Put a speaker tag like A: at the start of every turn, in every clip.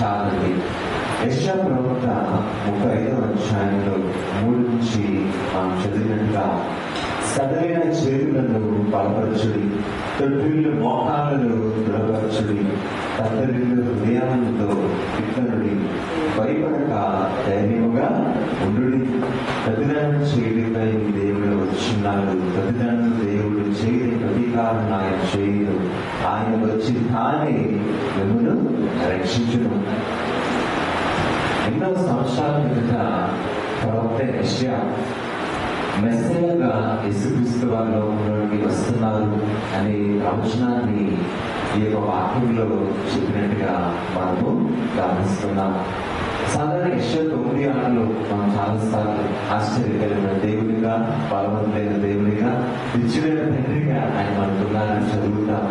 A: చాలండి. యెషయా ప్రవక్త 35వ అధ్యాయంలో 3 నుంచి మనం చదివినట్టుగా సడలైన చేతులను బలపరచుడి, తొట్టిల్లు మోకాళ్ళను దృఢపరచుడి, తత్తరిల్లు హృదయాలతో ఇట్లనుడి, భయపడక ధైర్యముగా ఉండుడి. ప్రతిదానం చేయడిపై దేవుడు వచ్చినాడు, ప్రతిదానం దేవుడు చేయని ప్రతీకారం ఆయన చేయడు, ఆయన వచ్చి తానే మిమ్మల్ని రక్షించును. ఎన్నో సంవత్సరాల కిందట ప్రవక్త యెషయా మెస్సయ్యగా యేసుక్రీస్తు వారి లోకంలోకి వస్తున్నారు అనే ప్రవచనాన్ని ఈ యొక్క వాక్యంలో చెప్పినట్టుగా మనము గమనిస్తున్నాం. సాధారణ యెషయా 9:6 మనం చాలాసార్లు ఆశ్చర్యకరమైన దేవునిగా, బలవంతులైన దేవునిగా, నిత్యుడైన తండ్రిగా ఆయన మనకున్నారని చదువుతాం.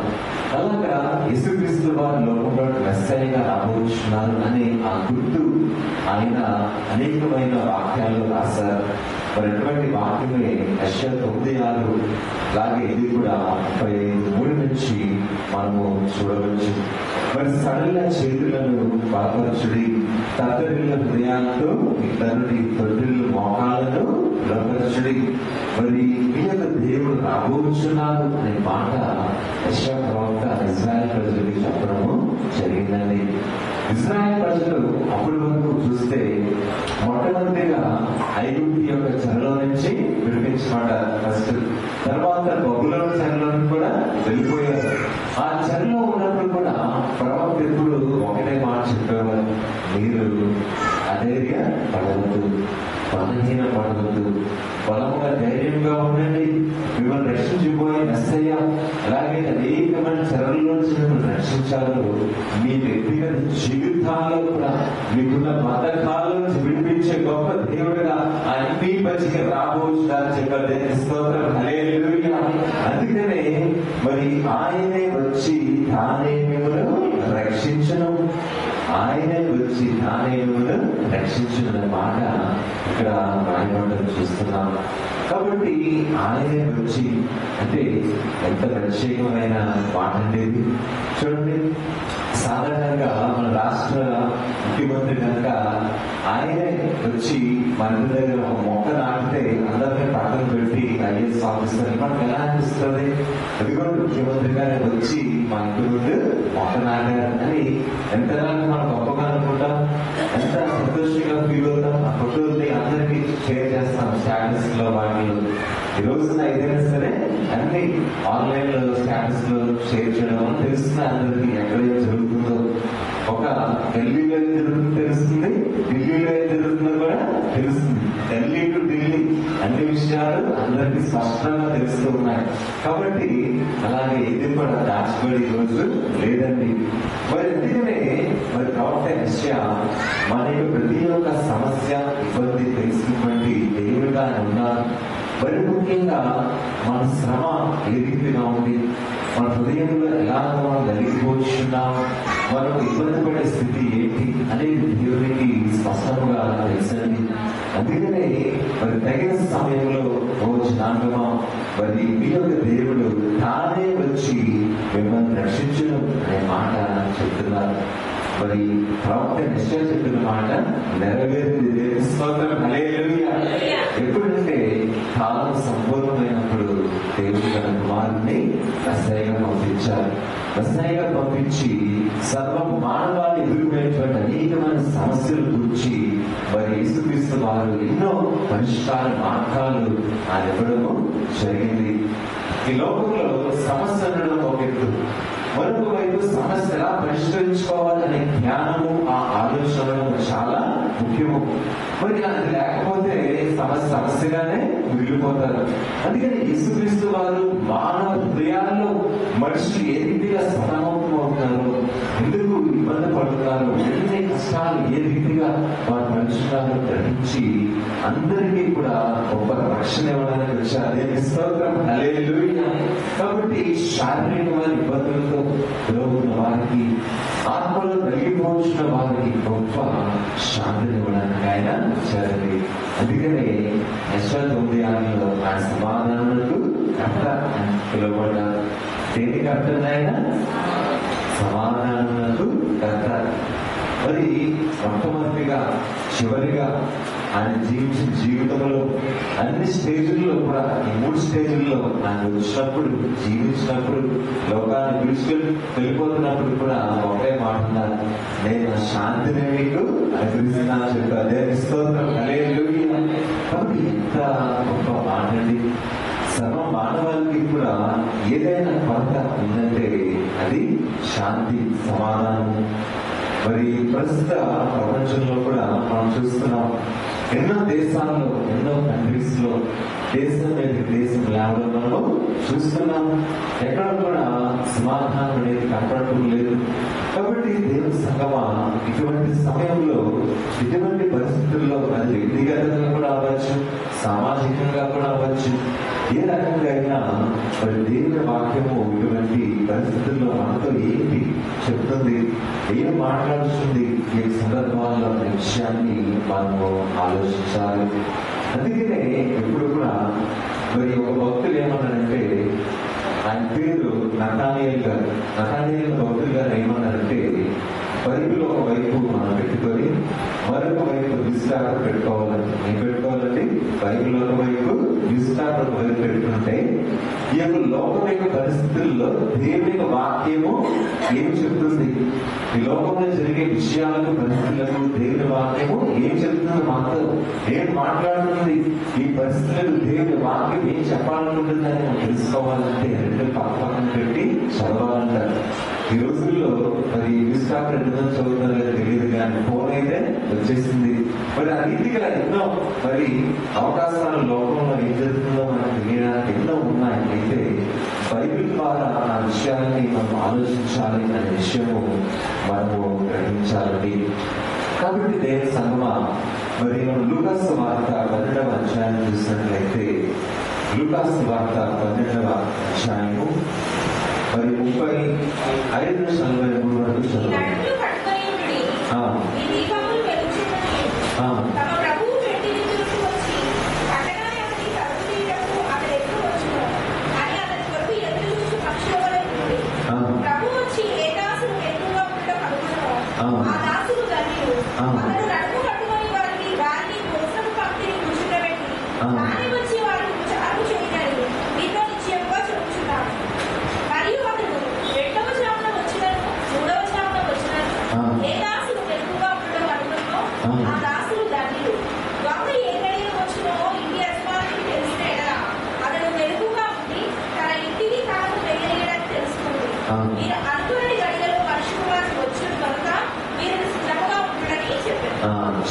A: అలాగా యేసుక్రీస్తు వారి లోకంలో మెస్సయ్యగా రాబోతున్నారు అనే ఆ గుర్తు ఆయన అనేకమైన వాక్యాల్లో రాశారు. మరి ఎటువంటి వాక్యమే యెషయా 9:6 లాగే ఇది కూడా 35:3 నుంచి మనము చూడవచ్చు. మరి సడల చేతులను బలపరచుడి, తత్తరిల్లు హృదయాలతో ఇతరుడి తొట్టిల్లు మోకాళ్ళను బలపరచుడి. మరి మీ యొక్క దేవుడు రాబోతున్నారు అనే మాట యెషయా ప్రవక్త ఇశ్రాయేల్ ప్రజలకి చెప్పడము జరిగిందండి. ఇశ్రాయేల్ ప్రజలు అప్పటి వరకు చూస్తే మొట్టమొదటిగా ఐగుప్తు యొక్క చెరలో నుంచి విడిపించబడ్డారు ఫస్ట్. తర్వాత బబులోను చెరలో కూడా వెళ్ళిపోయారు. ఆ చెరలో ఉన్నప్పుడు కూడా ప్రవక్త ఎప్పుడు ఒకటే మాట చెప్పేవారు, మీరు అధైర్య పడవద్దు, బలహీన పడవద్దు, బలముగా ధైర్యంగా ఉండండి, మిమ్మల్ని రక్షించిపోయే మెస్సయ్య అలాగే అనేకమైన చెరల నుంచి మిమ్మల్ని రక్షించారు. మీ వ్యక్తిగత జీవితాల్లో కూడా మీకున్న బద్ధకాల నుంచి విడిపించే గొప్ప దేవుడుగా ఆయన మీ మధ్యకి రాబోతున్నారు చెప్పారు. దేవుని స్తోత్రం, హల్లెలూయా. అందుకనే మరి ఆయనే వచ్చి తానే మిమ్మల్ని రక్షించను, ఆయనే వచ్చి తానే మిమ్మల్ని రక్షించను మాట ఇక్కడ రాయబడడం చూస్తున్నాం. కాబట్టి ఆయనే వచ్చి అంటే ఎంత ప్రత్యేకమైన మాట ఉండేది చూడండి. సాధారణంగా మన రాష్ట్ర ముఖ్యమంత్రి కనుక ఆయనే వచ్చి మన ఇంటి దగ్గర ఒక మొక్క నాటితే అందరినీ పక్కన పెట్టి ఐఏఎస్ ఆఫీసర్ మనకు ఎలా అనిపిస్తుంది? అది కూడా ముఖ్యమంత్రి గారు వచ్చి మన ఇంటి ముందు మొక్క నాటారు అని ఎంతగా మనం గొప్పగా అనుకుంటాం, ఎంత సంతోషంగా ఫీల్ అవుతాం. ఆ ఫోటోని అందరికీ షేర్ చేస్తాం స్టేటస్ లో వాటిలో. ఈ రోజున ఏదైనా సరే అన్ని ఆన్లైన్ లో స్టేటస్ లో షేర్ చేయడం తెలుస్తుంది అందరికి, ఎక్కడేం జరుగుతుందో. ఒక ఢిల్లీలో ఏం జరుగుతుందో తెలుస్తుంది, ఢిల్లీలో ఏం జరుగుతుందో కూడా తెలుస్తుంది. ఢిల్లీ టు ఢిల్లీ అన్ని విషయాలు అందరికీ స్పష్టంగా తెలుస్తూ ఉన్నాయి. కాబట్టి అలాగే ఇది కూడా దాచిపడి రోజు లేదండి. మరి ఎందుకనే మరి ప్రవక్త యెషయా మన ప్రతి ఒక్క సమస్య ఇబ్బంది తెలిసినటువంటి దేవుడిగా ఉన్నారు. మరి ముఖ్యంగా మన శ్రమ ఏ రీతిగా ఉంది, మన హృదయంలో ఎలా మనం నలిగిపోతున్నాం, మనం ఇబ్బంది పడే స్థితి ఏంటి అనేది దేవునికి స్పష్టంగా తెలుసండి. అందుకనే మరి తగిన సమయంలో జనాంగమా మరి మీ యొక్క దేవుడు తానే వచ్చి మిమ్మల్ని రక్షించడం అనే మాట చెప్తున్నారు. మరి ప్రవక్త యెషయా చెప్పిన మాట నెరవేరింది. దేవుని స్తోత్రం, హల్లెలూయా. ఎప్పుడంటే కాలం సంపూర్ణమైనప్పుడు దేవుడు తన కుమారుని మెస్సయ్యగా పంపించారు. మెస్సయ్యగా పంపించి సర్వ మానవాళి ఎదుర్కొనేటువంటి అనేకమైన సమస్యల గురించి మరి యేసుక్రీస్తు వారు ఎన్నో పరిష్కార మార్గాలు ఆయన ఇవ్వడము జరిగింది. ఈ లోకంలో సమస్య ఉండడం ఒక ఎత్తు, మరొక వైపు సమస్య ఎలా పరిష్కరించుకోవాలనే జ్ఞానము, ఆ ఆలోచనలు చాలా ముఖ్యము. మరి అది లేకపోతే సమస్యగానే మిగిలిపోతారు. అందుకని యేసుక్రీస్తు వారు మానవ హృదయాల్లో మనుషులు ఏ రీతిగా సతమతం అవుతారు, ఎందుకు ఇబ్బంది పడుతున్నారు, ఎన్ని కష్టాలు ఏ రీతిగా వారు మనుషులను గ్రహించి అందరికీ కూడా గొప్ప రక్షణ ఇవ్వడానికి వచ్చారు. దేవుని స్తోత్రం, హల్లెలూయా. కాబట్టి శారీరకమైన ఇబ్బందులతో గురవుతున్న వారికి, ఆత్మలో నలిగిపోతున్న వారికి గొప్ప శాంతిని ఇవ్వడానికి ఆయన వచ్చారండి. అందుకనే యెషయా 9:6 ఆయన సమాధానాలకు కర్త అని పిలువబడ్డారు. దేనికి కర్త ఆయన? సమాధానాలకు కర్త. మరి మొట్టమొదటిగా చివరిగా ఆయన జీవించిన జీవితంలో అన్ని స్టేజుల్లో కూడా ఈ 3 స్టేజుల్లో ఆయన వచ్చినప్పుడు, జీవించినప్పుడు, లోకాన్ని వెళ్ళిపోతున్నప్పుడు కూడా ఒకే మాట అన్నారు, నేను నా శాంతిని మీకు అనుగ్రహిస్తున్నాను చెప్పారు. దేవుని స్తోత్రం, హల్లెలూయా. కాబట్టి ఎంత గొప్ప మాట అండి. సర్వ మానవాళికి కూడా ఏదైనా కొరత ఉందంటే అది శాంతి, సమాధానం. మరి ప్రస్తుత ప్రపంచంలో కూడా మనం చూస్తున్నాం, ఎన్నో దేశాల్లో, ఎన్నో కంట్రీస్ లో దేశం మీద దేశం లేవడంలో చూస్తున్నాం. ఎక్కడ కూడా సమాధానం అనేది కనపడటం లేదు. కాబట్టి దేవుని సంగమా, ఇటువంటి సమయంలో, ఇటువంటి పరిస్థితుల్లో అది వ్యక్తిగతంగా కూడా అవ్వచ్చు, సామాజికంగా కూడా అవ్వచ్చు, ఏ రకంగా అయినా మరి దేవుని వాక్యము ఇటువంటి పరిస్థితుల్లో మనతో ఏంటి చెప్తుంది, ఏం మాట్లాడుతుంది ఈ సందర్భాల్లో అనే విషయాన్ని మనము ఆలోచించాలి. అందుకనే ఎప్పుడు కూడా మరి ఒక భక్తులు ఏమన్నారంటే, ఆయన పేరు నతానియేల్ గారు. నతానియేల్ భక్తులు గారు ఏమన్నారంటే, బైబిల్ ఒక వైపు మనం పెట్టుకొని మరొక వైపు విస్తారం పెట్టుకోవాలని. ఏం పెట్టుకోవాలండి? బైబిల్ ఒక వైపు, విస్తారం ఒక వైపు పెట్టుకుంటే ఈ యొక్క లోకం యొక్క పరిస్థితుల్లో దేవుని యొక్క వాక్యము ఏం చెప్తుంది, ఈ లోకంలో జరిగే విషయాలకు, పరిస్థితులకు దేవుని వాక్యము ఏం చెప్తుంది, మనతో ఏం మాట్లాడుతుంది, ఈ పరిస్థితులకు దేవుని వాక్యం ఏం చెప్పాలనుకుంటుందని మనం తెలుసుకోవాలంటే రెండు పక్కన పెట్టి చదవాలంటారు. ఈ రోజుల్లో మరి విస్తారం 2 మంది చదువుతారో తెలియదు, కానీ ఫోన్ అయితే వచ్చేసింది. మరి ఆ రీతిగా ఎన్నో మరి అవకాశాలు లోకంలో ఏం జరుగుతుందో మనకు తెలియడానికి ఎన్నో ఉన్నాయి. అయితే బైబిల్ ద్వారా ఆ విషయాన్ని మనం ఆలోచించాలి అనే విషయము మనము గ్రహించాలండి. కాబట్టి దేవుని సంగమా, మరి మనం లూకాసు వార్త 12వ అధ్యాయం చూసినట్లయితే, లూకాసు వార్త 12వ అధ్యాయము మరి 35-43 వరకు చదవండి.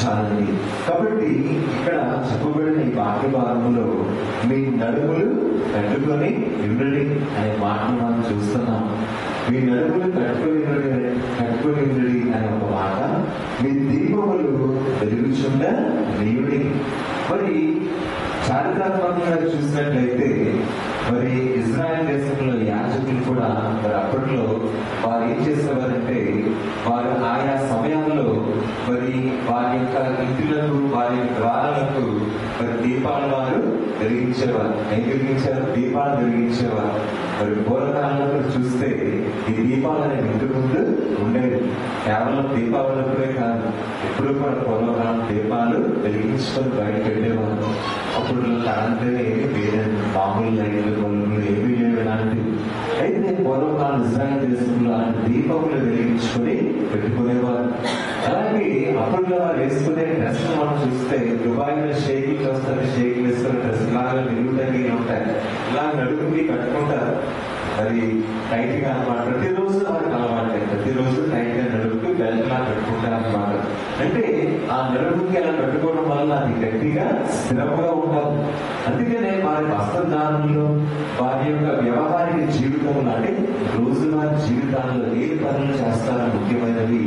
A: చాలండి. కాబట్టి ఇక్కడ చెప్పబడిన ఈ వాక్య భాగంలో మీ నడుములు కట్టుకొని ఉండండి అనే మాటను మనం చూస్తున్నాం. మీ నడుములు కట్టుకొని ఉండండి అనే ఒక మాట, మీ దీపములు వెలుగుచుండ నీయుడి. మరి చారిత్రాత్మకంగా చూసినట్లయితే మరి ఇజ్రాయెల్ దేశంలో యాజకులు కూడా మరి అప్పట్లో వారు ఏం చేసేవారంటే, వారు ఆయా సమయాల్లో మరి వారి యొక్క ఇంటిలకు, వారి యొక్క ద్వారాలకు మరి దీపాలు వారు వెలిగించేవారు. ఏం వెలిగించారు? దీపాలు వెలిగించేవారు. మరి పూర్వకాలంలో చూస్తే ఈ దీపాలు అనేవి ఇంటి ముందు ఉండేవి. కేవలం దీపావళిప్పుడే కాదు, ఎప్పుడు కూడా పూర్వకాలం దీపాలు వెలిగించుకొని బయటకు వెళ్ళేవారు. అప్పుడు కరెంట్ ఏమి వేరే మామూలు లైట్లు, బల్బులు ఏమీ లేవు ఇలాంటివి. అయితే పూర్వకాలం ఇజ్రాయెల్ దేశంలో అలాంటి దీపములు వెలిగించుకొని పెట్టుకునేవారు. అలాగే అప్పట్లో వారు వేసుకునే డ్రెస్ మనం చూస్తే దుబాయ్లో షేకులు వస్తారు, షేకులు వేసుకునే డ్రెస్ లాగా నిలుగుతాయి ఉంటాయి, ఇలా నడుముకి కట్టుకుంటారు. మరి టైట్ గా అనమాట. ప్రతిరోజు వారికి అలవాటు, ప్రతిరోజు టైట్ గా నడుముకి బెల్ట్ లా కట్టుకుంటారు అనమాట. అంటే ఆ నడుముకి అలా కట్టుకోవడం వల్ల అది గట్టిగా స్థిరంగా ఉంటారు. అందుకనే వారి వస్త్రదానంలో, వారి యొక్క వ్యవహారిక జీవితంలో, అంటే రోజువారి జీవితాల్లో ఏ పనులు చేస్తారో ముఖ్యమైనవి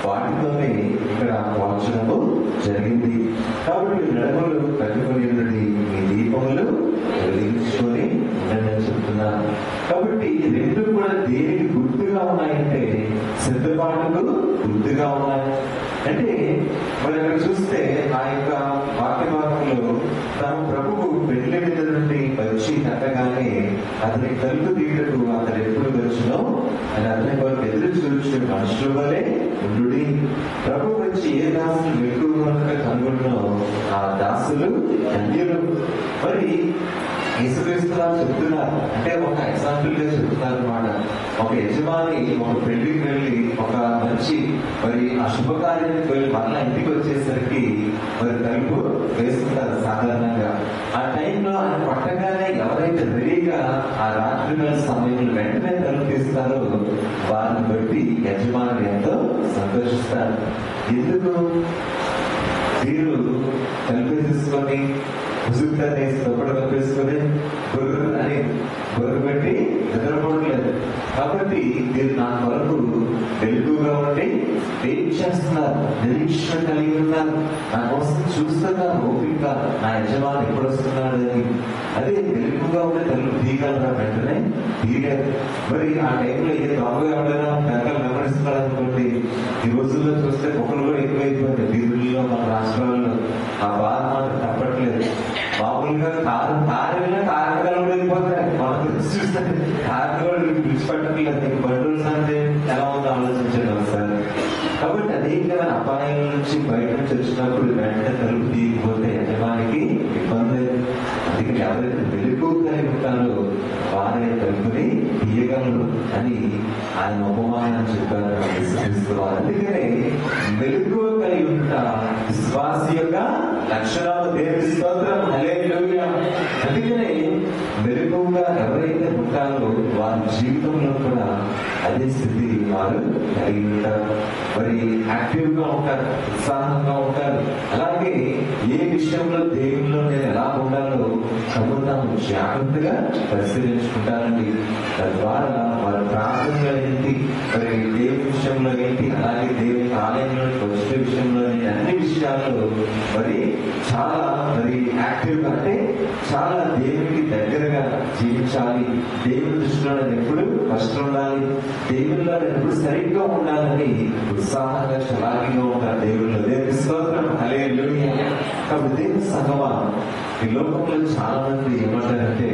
A: వాటితోనే ఇక్కడ వాచనము జరిగింది. కాబట్టి నడుములు కట్టుకొని ఉన్నది, మీ దీపములు వెలిగించుకొని ఉండండి చెప్తున్నారు. కాబట్టి రెండు కూడా దేనికి గుర్తుగా ఉన్నాయంటే సిద్ధపాటుకు గుర్తుగా ఉన్నాయి. అంటే మరి అక్కడ చూస్తే ఆ యొక్క వాక్య భాగంలో తమ ప్రభువు పెళ్లి మీద నుండి వచ్చి తట్టగానే అతని తలుపు తీయటకు అతను ఎప్పుడు వచ్చునో అని అతని కొరకు ఎదురు చూచు మనుషుల వలె ఉండుడి. ప్రభు వచ్చి ఏ దాసులు ఎక్కువ కనుగొన్నో ఆ దాసులు ధన్యులు. మరి యేసుక్రీస్తు వారు చెప్తున్నారు, అంటే ఒక ఎగ్జాంపుల్ గా చెప్తున్నారు అనమాట. ఒక యజమాని ఒక పెళ్లికి వెళ్ళి ఒక మంచి మరి ఆ శుభకార్యానికి వెళ్ళి మళ్ళా ఇంటికి వచ్చేసరికి మరి తలుపు వేస్తుంటారు సాధారణంగా. ఆ టైంలో ఆయన పట్టగానే ఎవరైతే రెడీగా ఆ రాత్రి వేళ సమయంలో వెంటనే తలుపు తీస్తారో వారిని బట్టి యజమానులు ఎంతో సంతోషిస్తారు. ఎందుకు వీరు తలుపు తీసుకొని ఉసుగుతాన్ని దుప్పటి కప్పేసుకొని బొర్రు పెట్టి నిద్రపోవట్లేదు. కాబట్టి మీరు నా కొరకు వెలుగుగా ఉండి ఏం చేస్తున్నారు, నిరీక్షణ కలిగి ఉన్నారు, నా కోసం చూస్తున్నారు ఓపిక, నా యజమాని ఎప్పుడు వస్తున్నాడు అని. అదే వెలుగుగా ఉండే తలుపు తీయగలరా? వెంటనే తీయలేదు. మరి ఆ టైంలో ఏ దొంగ ఎవరైనా గంటలు గమనిస్తున్నాడు అనుకోండి, ఈ రోజుల్లో చూస్తే ఒకరు కూడా ఎక్కువైపోయింది వీధుల్లో మన రాష్ట్రాల్లో. ఆ బాధ మాత్రం తప్పట్లేదు. మామూలుగా కారులో కారణాలు వెళ్ళిపోతాయి, మనం చూస్తే కారణాలు విడిచిపెట్టట్లేదు. బండ్రుల సంగతి ఎలా ఉందో ఆలోచించండి ఒకసారి. కాబట్టి అనేకమైన అపాయాల నుంచి బయట నుంచి వచ్చినప్పుడు వెంటనే తలుపు తీయకపోతే యజమానికి ఇబ్బంది. అందుకని ఎవరైతే వెలుగు కలిగి ఉంటారో వారే తలుపుని తీయగలరు అని ఆయన ఉపమానం చెప్పారు. అందుకనే వెలుగు కలిగి ఉంటా విశ్వాస యొక్క లక్షణాలు. దేవుని స్తోత్రం, హల్లెలూయా. అందుకనే వెలుగుగా ఎవరైతే ఉంటారో వారి జీవితంలో కూడా అదే స్థితి వారు కలిగి ఉంటారు. మరి యాక్టివ్ గా ఉంటారు, ఉత్సాహంగా ఉంటారు. అలాగే ఏ విషయంలో దేవుల్లో నేను ఎలా ఉండాలో తమను జాగ్రత్తగా పరిశీలించుకుంటారండి. తద్వారా వారి ప్రార్థనలో ఏంటి, మరి దేవుని విషయంలో ఏంటి, అలాగే దేవుని ఆలయంలో వచ్చే విషయంలో అన్ని విషయాల్లో మరి చాలా మరి యాక్టివ్ గా, అంటే చాలా దేవునికి దగ్గరగా జీవించాలి. దేవుని దృష్టిలో ఎప్పుడు ఫస్ట్ ఉండాలి, దేవుల్లో ఎప్పుడు సరిగ్గా ఉండాలని ఉత్సాహంగా చలాకీగా ఉంటారు దేవుళ్ళు. దేవుని స్తోత్రం, హల్లెలూయా. కాబట్టి దేవుని సంగమా, ఈ లోకంలో చాలా మంది ఏమంటారంటే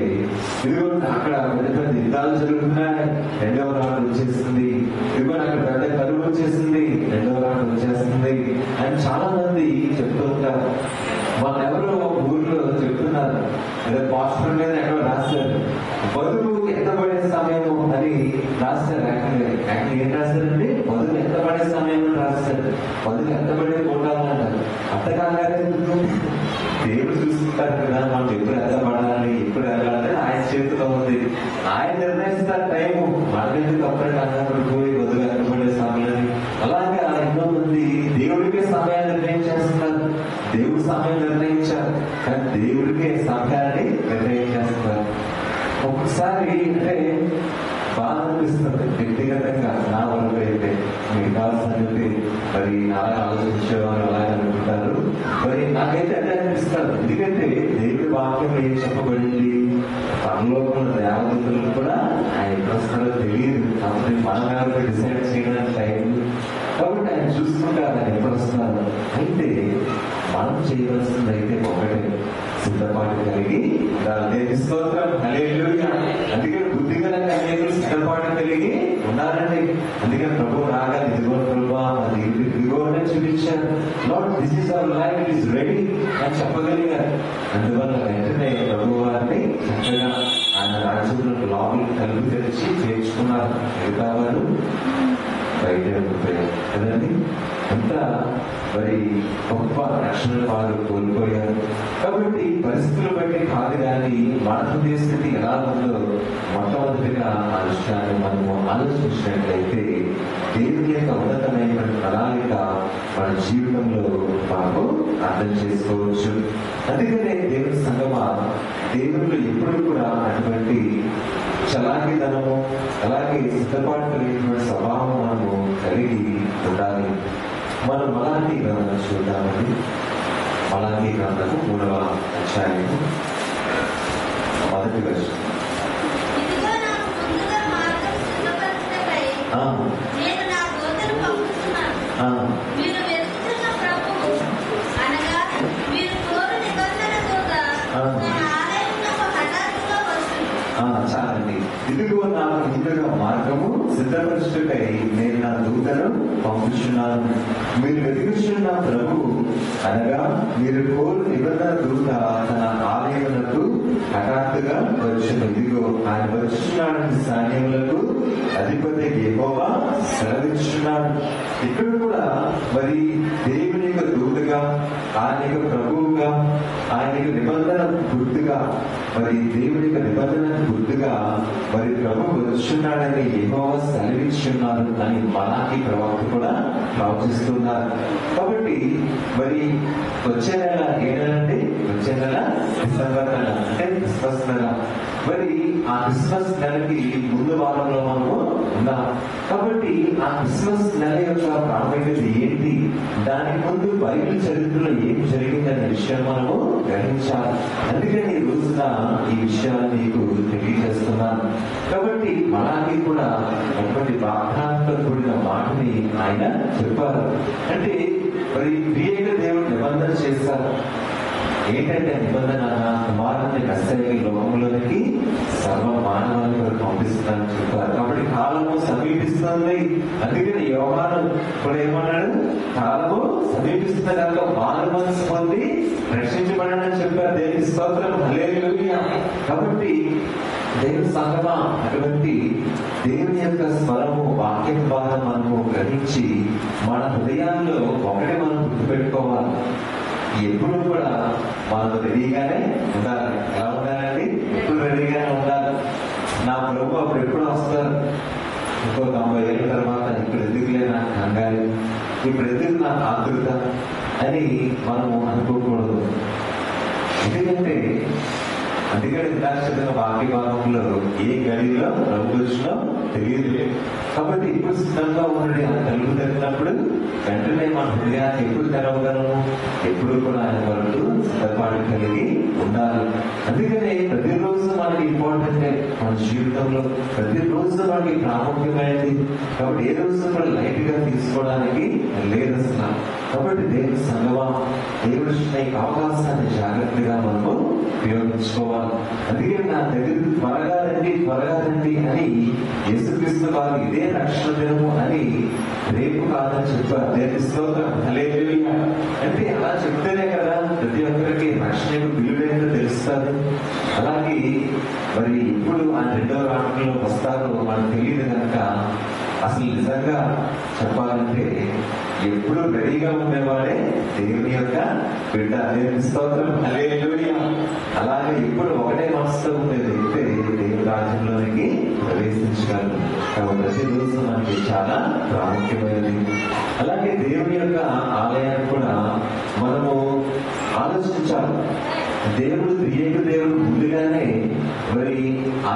A: ఇదిగో అక్కడ పెద్ద పెద్ద యుద్ధాలు జరుగుతున్నాయి, రెండవ రాడు వచ్చేస్తుంది, ఇదిగో అక్కడ పెద్ద కరువు వచ్చేసింది, రెండవ రాడు వచ్చేస్తుంది అని చాలా మంది చెప్తూ ఉంటారు. వాళ్ళెవరో ఊర్లో చెప్తున్నారు, ఏదో పాస్టర్ మీద ఎక్కడో రాశారు, బదులు ఎత్తబడే సమయం అని రాశారు. యాక్చువల్లీ ఏం రాశారండి? బదులు ఎత్తబడే సమయం అని రాశారు. బదులు ఎత్తబడే పోటాలంటారు. అంతకాగానే దేవుడు చూసుకుంటారు కదా, మనం ఎప్పుడు ఎత్తబడాలి, ఎప్పుడు వెళ్ళాలని ఆయన చేతిలో ఉంది. ఆయన నిర్ణయిస్తారు టైము. మనకెందుకు అప్పుడే కంగారు పోయి బదులు ఎత్తబడే సమయాన్ని. అలాగే ఎన్నో మంది దేవుడికే సమయాన్ని నిర్ణయం చేస్తున్నారు. దేవుడు సమయం నిర్ణయించారు, కానీ దేవుడికే సమయాన్ని నిర్ణయం చేస్తున్నారు. ఒక్కసారి అంటే బాధ అనిపిస్తుంది వ్యక్తిగతంగా. నా వరకు అయితే మీకు కావాల్సినది మరి అలా ఆలోచించేవారు అలాగే అనుకుంటారు. మరి నాకైతే అదే అనిపిస్తారు. ఎందుకంటే దేవుడి వాక్యం ఏం చెప్పబడింది, పరలోకంలో దేవదూతలు కూడా ఆయన ఎప్పుడు వస్తారో తెలియదు. కాబట్టి మనం ఎవరికి డిసైడ్ చేయడానికి టైం. కాబట్టి ఆయన చూసుకుంటారు ఆయన ఎప్పుడు వస్తున్నారు. అయితే మనం చేయవలసింది అయితే ఒకటే, సిద్ధపాటు కలిగి దేవుని స్తోత్రం, హల్లెలూయా. అందుకని బుద్ధిగలంగా అనేకులు సిద్ధపాటు కలిగి ఉన్నారండి. అందుకని ప్రభు రాగా ఇదిగో ప్రభా అది ఇదిగోనే చూపించారు. Lord this is our life, it is ready అని చెప్పగలిగారు. అందువల్ల వెంటనే ప్రభు వారిని చక్కగా ఆయన రాజ్యంలో లోపలికి తలుపు తెరిచి చేర్చుకున్నారు. మిగతా వారు బయట ఉండిపోయారు కదండి. అంత మరి గొప్ప రక్షణ వారు కోల్పోయారు. కాబట్టి పరిస్థితులు బట్టి కాదు, కానీ మన హృదయ స్థితి ఎలా ఉందో మొట్టమొదటిగా ఆ విషయాన్ని మనము ఆలోచించినట్లయితే దేవుని యొక్క ఉన్నతమైన ప్రణాళిక మన జీవితంలో మనము అర్థం చేసుకోవచ్చు. అందుకనే దేవుని సంగమా, దేవుళ్ళు ఎప్పుడు కూడా అటువంటి చలాకిదనము అలాగే సిద్ధపాటు కలిగినటువంటి స్వభావం మనము కలిగి ఉండాలి. మనం మలాఖీ గ్రంథం చూద్దామండి. మలాఖీ గ్రంథము 3వ అధ్యాయము 1వ వచనం. నాకు ముందుగా మార్గము సిద్ధపరచుటకై నేను నా దూతను పంపుచున్నాను. మీరు వెతుకుచున్న ప్రభువు అనగా మీరు కోరు నిబంధన దూత తన ఆలయములకు హఠాత్తుగా వచ్చును. ఇదిగో ఆయన వచ్చుచున్నాడని సైన్యములకు అధిపతి యెహోవా సెలవిస్తున్నాడు. ఇక్కడ కూడా మరి దేవుని యొక్క దూతగా, ఆయన యొక్క ప్రభువుగా, ఆయన యొక్క నిబంధన గుర్తుగా, మరి దేవుని యొక్క నిబంధన గుర్తుగా మరి ప్రభు వచ్చున్నాడని యెహోవా సెలవిస్తున్నారు అని మలాకి ప్రవక్త కూడా ప్రవచిస్తున్నారు. కాబట్టి మరి వచ్చే నెల ఏ నెల అంటే వచ్చే నెల డిసెంబర్ నెల, అంటే క్రిస్మస్ నెల. మరి ఆ క్రిస్మస్ నెలకి ముందు వారంలో మనము ఉన్నాం. కాబట్టి ఆ క్రిస్మస్ నెల యొక్క ప్రాముఖ్యత ఏంటి, దానికి ముందు బైబిల్ చరిత్రలో ఏం జరిగిందనే విషయం మనము గ్రహించాలి. అందుకని ఈ రోజున ఈ విషయాలు మీకు తెలియజేస్తున్నాను. కాబట్టి మలాకి కూడా అటువంటి వాగ్దానంతో కూడిన మాటని ఆయన చెప్పారు. అంటే మరి క్రియేటివ్ దేవుడు నిబంధన చేశారు. ఏంటంటే నిబంధన, కుమారుని మెస్సయ్య లోకంలోనికి సర్వ మానవాన్ని వారు పంపిస్తున్నారని చెప్పారు. కాబట్టి కాలము సమీపిస్తుంది. అందుకని యోహాను కూడా ఏమన్నాడు, కాలము సమీపిస్తుంది కనుక మారు మనసు పొంది రక్షించబడని చెప్పారు. దేవుని స్తోత్రం, హల్లెలూయా. కాబట్టి దేవుని సంగమా, అటువంటి దేవుని యొక్క స్వరము, వాక్యం ద్వారా మనము గ్రహించి మన హృదయాల్లో ఒకటి మనం గుర్తుపెట్టుకోవాలి. ఎప్పుడు కూడా మనం రెడీగానే ఉండాలి. ఎలా ఉండాలండి? ఎప్పుడు రెడీగానే ఉండాలి. నా ప్రభు అప్పుడు ఎప్పుడు వస్తారు? ఇంకో 90 ఏళ్ళ తర్వాత ఇప్పుడు ఎందుకులే నాకు కంగారు, ఇప్పుడు ఎందుకు నాకు ఆతృత అని మనము అనుకోకూడదు. ఎందుకంటే ఇందాక చదివిన వాక్య భాగంలో ఏ గడిలో ప్రభు వచ్చినో తెలియదు. కాబట్టి ఇప్పుడు సిద్ధంగా ఉన్నది ఆయన తలుపు తెరిచినప్పుడు వెంటనే మన హృదయాన్ని ఎప్పుడు తెరవగలము? ఎప్పుడు కూడా ఆయన వరకు సిద్ధపాటు కలిగి ఉండాలి. అందుకనే ప్రతిరోజు మనకి ఇంపార్టెంట్, మన జీవితంలో ప్రతిరోజు మనకి ప్రాముఖ్యమైనది. కాబట్టి ఏ రోజు కూడా లైట్ గా తీసుకోవడానికి లేదు అసలు. కాబట్టి దేవుని సంగమా, దేవుడి అవకాశాన్ని జాగ్రత్తగా మనము ఉపయోగించుకోవాలి. అందుకే నా దగ్గరికి త్వరగా రండి అని యేసుక్రీస్తు వారు ఇదే రక్షణ దినము అని రేపు కాదని చెప్పారు. దేవుని స్తోత్రం, హల్లెలూయా. అంటే అలా చెప్తేనే కదా ప్రతి ఒక్కరికి రక్షణ విలువేంటో తెలుస్తుంది. అలాగే మరి ఇప్పుడు ఆ రెండవ రాకడలో వస్తారో మనకు తెలియదు కనుక అసలు నిజంగా చెప్పాలంటే ఎప్పుడు రెడీగా ఉండేవాడే దేవుని యొక్క బిడ్డ. దేవుని స్తోత్రం, హల్లెలూయా. అలాగే ఎప్పుడు ఒకటే మనసుతో ఉండేది అయితే దేవుని రాజ్యంలోనికి ప్రవేశించగలరు. కాబట్టి ప్రతిరోజు మనకి చాలా ప్రాముఖ్యమైనది. అలాగే దేవుని యొక్క ఆలయాన్ని కూడా మనము ఆలోచించాలి. దేవుడు క్రియేటివ్ దేవుడు ముందుగానే మరి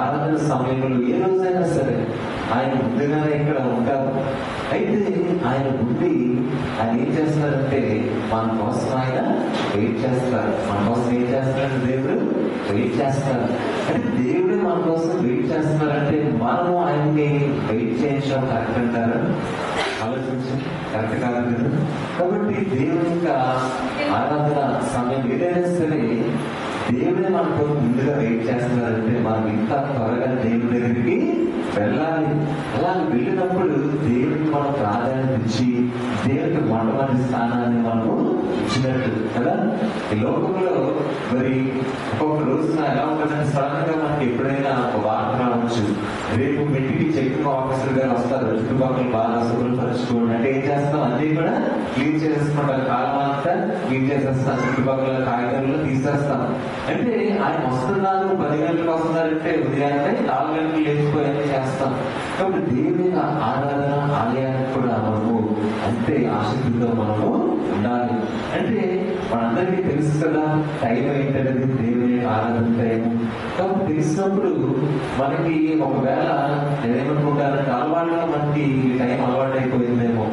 A: ఆరాధన సమయంలో ఏ రోజైనా సరే ఆయన ముందుగానే ఇక్కడ ఉంటారు. అయితే ఆయన ఉండి ఆయన ఏం చేస్తారంటే మన కోసం ఆయన వెయిట్ చేస్తారు. మన కోసం ఏం చేస్తారంటే దేవుడు వెయిట్ చేస్తారు. అంటే దేవుడు మన కోసం వెయిట్ చేస్తున్నారంటే మనము ఆయన్ని వెయిట్ చేయించడం కరెక్ట్ అంటారు? ఆలోచించండి, కరెక్ట్ కాదు కదా. కాబట్టి దేవుని యొక్క ఆరాధన సమయం ఏదైనా సరే దేవుడే మనకు ముందుగా వెయిట్ చేస్తున్నారంటే మనం ఇంకా త్వరగా దేవుడి దగ్గరికి వెళ్ళాలి. అలా వెళ్ళినప్పుడు దేవుడికి మనం ప్రాధాన్యత ఇచ్చి దేవుడికి మొట్టమొదటి స్థానాన్ని మనము ఇచ్చినట్టు కదా. ఈ లోకంలో మరి ఒక్కొక్క రోజున ఎలా ఉంటుందంటే సడన్ గా మనకి ఎప్పుడైనా ఒక వార్త రావచ్చు, రేపు ఇంటికి చెకింగ్ ఆఫీసర్ గారు వస్తారు, చుట్టుపక్కల బాగా శుభ్రపరచుకోండి అంటే ఏం చేస్తాం, అన్ని కూడా క్లీన్ చేసేసుకుంటాం. కాలం అంతా క్లీన్ చేసేస్తాం, చుట్టుపక్కల కాగితాల్లో తీసేస్తాం. అంటే ఆయన వస్తున్నారు 10 గంటలకు వస్తున్నారంటే ఉదయాన్నే 4 గంటలు లేచిపోయి చేస్తాం. కాబట్టి దేవుని ఆరాధన ఆలయానికి కూడా మనము అంతే ఆసక్తితో మనము ఉండాలి. అంటే మనందరికీ తెలుసు కదా టైం ఏంటనేది, దేవుని ఆరాధన టైం. కాబట్టి తెలిసినప్పుడు మనకి ఒకవేళ నేనేమనుకుంటానంటే అలవాటుగా మనకి టైం అలవాటు అయిపోయిందేమో.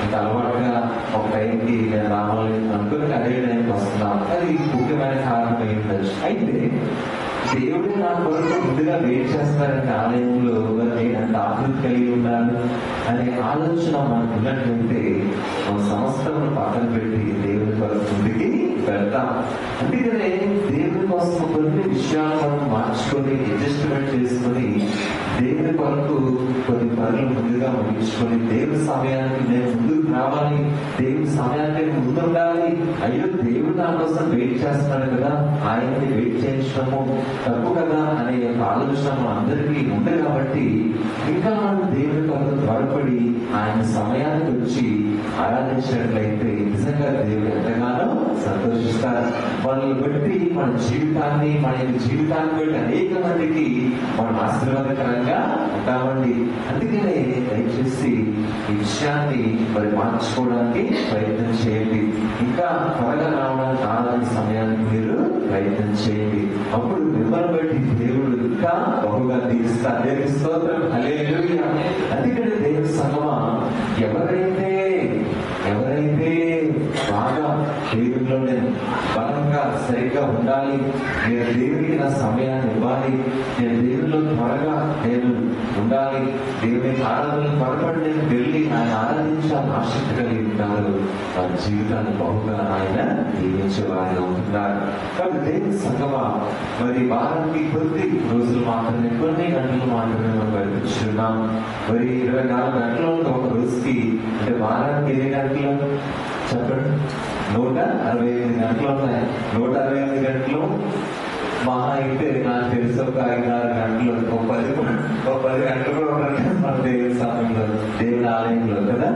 A: ఇంకా అలవాటుగా ఒక టైంకి నేను రావాలి అనుకుని అదే టైంకి వస్తున్నాం. అది ముఖ్యమైన కారణం అయి ఉండొచ్చు. అయితే దేవుడు నా కొరకు ముందుగా వెయిట్ చేస్తారంటే ఆలయంలో నేనంత ఆకృతి కలిగి ఉండాలి అనే ఆలోచన మనకు ఉన్నట్లయితే మన సంస్థలను పక్కన పెట్టి దేవుని కొరకు ముందుకి వెళ్తాం. అందుకనే దేవుని కోసం కొన్ని విషయాలు మనం మార్చుకొని అడ్జస్ట్మెంట్ చేసుకొని దేవుని కొరకు కొన్ని పనులు ముందుగా ముగించుకొని దేవుని సమయానికి నేను ముందుకు రావాలి, దేవుని సమయానికి నేను ముందుండాలి, అయ్యో దేవుడు నా కోసం వెయిట్ చేస్తున్నాడు కదా, ఆయన్ని వెయిట్ చేయించడము తప్పు కదా అనే ఒక ఆలోచన అందరికీ ఉంది. కాబట్టి ఇంకా మనం దేవుని కొరకు త్వరపడి ఆయన సమయానికి వచ్చి ఆరాధించినట్లయితే నిజంగా దేవుడు ఎంతగానో సంతోషిస్తారు. మనల్ని బట్టి మన జీవితాన్ని బట్టి అనేక మందికి మనం ఆశీర్వాదకరంగా ఉంటామండి. అందుకనే దయచేసి ఈ విషయాన్ని మరి మార్చుకోవడానికి ప్రయత్నం చేయండి. ఇంకా త్వరగా రావడానికి ఆరాధన సమయానికి మీరు ప్రయత్నం చేయండి. అప్పుడు మిమ్మల్ని బట్టి దేవుడు ఇంకా బహుగా దీవిస్తారు. దేవుని స్తోత్రం, హల్లెలూయా. అందుకని దేవుని సంగమా, ఎవరైతే బాగా దేవునిలో నేను బలంగా సరిగ్గా ఉండాలి, నేను దేవునికి నా సమయాన్ని ఇవ్వాలి, నేను దేవునిలో త్వరగా నేను ఉండాలి, దేవుని ఆరాధనలు త్వరపడి నేను వెళ్ళి ఆయన ఆరాధించాలని ఆసక్తి కలిగి ఉంటారు, వారి జీవితాన్ని బహుగా ఆయన దీవించే వారిగా ఉంటున్నారు. కాబట్టి దేవుని సంగమా, మరి వారానికి కొద్ది రోజులు మాత్రమే, కొన్ని గంటలు మాత్రమే మనం గడిపించున్నాం. మరి 24 గంటలు ఒక రోజుకి, అంటే వారానికి ఎన్ని గంటలు చెప్పండి? 168 గంటలు ఉన్నాయి. 168 గంటలు మహా అయితే నాకు తెలిసి ఒక 5-6 గంటలు, ఒక 10 గంటలు కూడా ఉంటారు మన దేవుని సమయంలో, దేవుని ఆలయంలో కదా.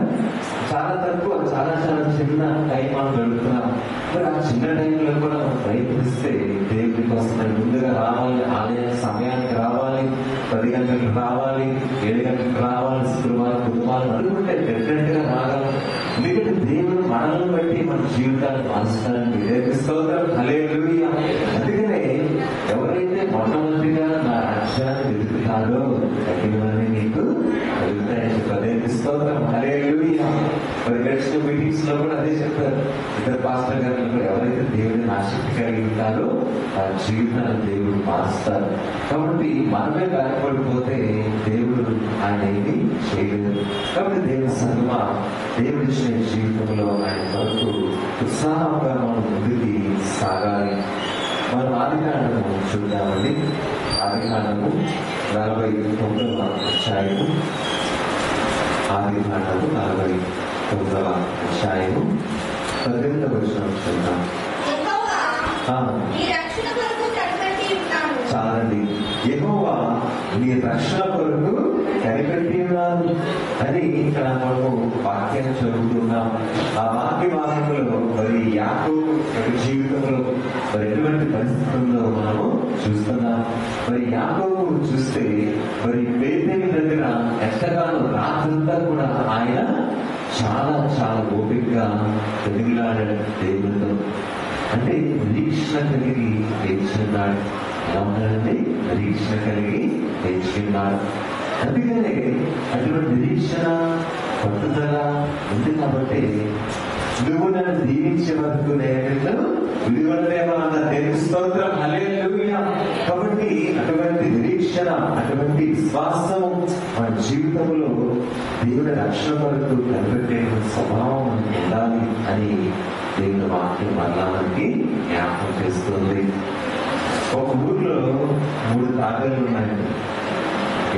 A: చాలా తక్కువ, చాలా చిన్న టైం మనం గడుపుతున్నాం. మరి ఆ చిన్న టైంలో కూడా మనం ప్రయత్నిస్తే దేవుని కోసం ముందుగా రావాలి, ఆలయ సమయానికి రావాలి, 10 గంటలకు రావాలి, 7 గంటలకు రావాలి, శుక్రవారం బుధవారం అనుకుంటే డెఫినెట్ గా రాగలం. ఎందుకంటే దేవుడు మనల్ని బట్టి మన జీవితాన్ని మార్చుతారని దేవుని స్తోత్రం, హల్లెలూయా. అందుకనే ఎవరైతే మొట్టమొదటిగా నా రాజ్యాన్ని వెతుకుతాడో తగినవన్నీ నీకు కలుగుతాయని చెప్పారు. దేవుని స్తోత్రం, హల్లెలూయా. మరి నెక్స్ట్ మీటింగ్స్ లో కూడా అదే చెప్పారు ఇద్దరు పాస్టర్ గారు కూడా, ఎవరైతే దేవుడిని ఆసక్తి కలిగి ఉంటారో ఆ జీవితాన్ని దేవుడు మారుస్తారు. కాబట్టి మనమే గాయపడిపోతే దేవుడు ఆయన ఏమి చేయలేదు. కాబట్టి దేవుని సంగమా, దేవుడి ఇచ్చిన జీవితంలో ఆయన వరకు ఉత్సాహంగా మనం ముందుకి సాగాలి. మనం ఆదికాండము చూద్దామండి. ఆదికాండము 49వ అధ్యాయము. ఆదికాండము 49వ అధ్యాయము 18వ వచనం చూద్దాం. చాలండి. యెహోవా నీ రక్షణ కొరకు కనిపెట్టి ఉన్నాను అని ఇక్కడ మనము వాక్యాన్ని చదువుతున్నాం. ఆ వాక్య భాగంలో మరి యాకోబు జీవితంలో మరి ఎటువంటి పరిస్థితుల్లో మనము చూస్తున్నాం. మరి యాకోబు చూస్తే మరి బేతేలు దగ్గర ఎంతగానో రాత్రంతా కూడా ఆయన చాలా ఓపికగా వెలుగులాడాడు దేవుడితో. అంటే నిరీక్షణ కలిగి వేచున్నాడు. ఎలా ఉన్నాడంటే నిరీక్షణ కలిగి వేచుకున్నాడు. అందుకనే అటువంటి నిరీక్షణ పట్టుదల ఉంది. కాబట్టి నువ్వు నన్ను దీవించే వరకు నేను విలువలేమన్న దేవుని స్తోత్రం, హల్లెలూయా. కాబట్టి అటువంటి నిరీక్షణ, అటువంటి విశ్వాసం మన జీవితంలో దేవుని రక్షణ వరకు కనిపెట్టే స్వభావం ఉండాలి అని దేవుని వాక్యం మళ్ళా మనకి జ్ఞాపకం చేస్తుంది. ఒక ఊర్లో 3 తాబేళ్లు ఉన్నాయండి.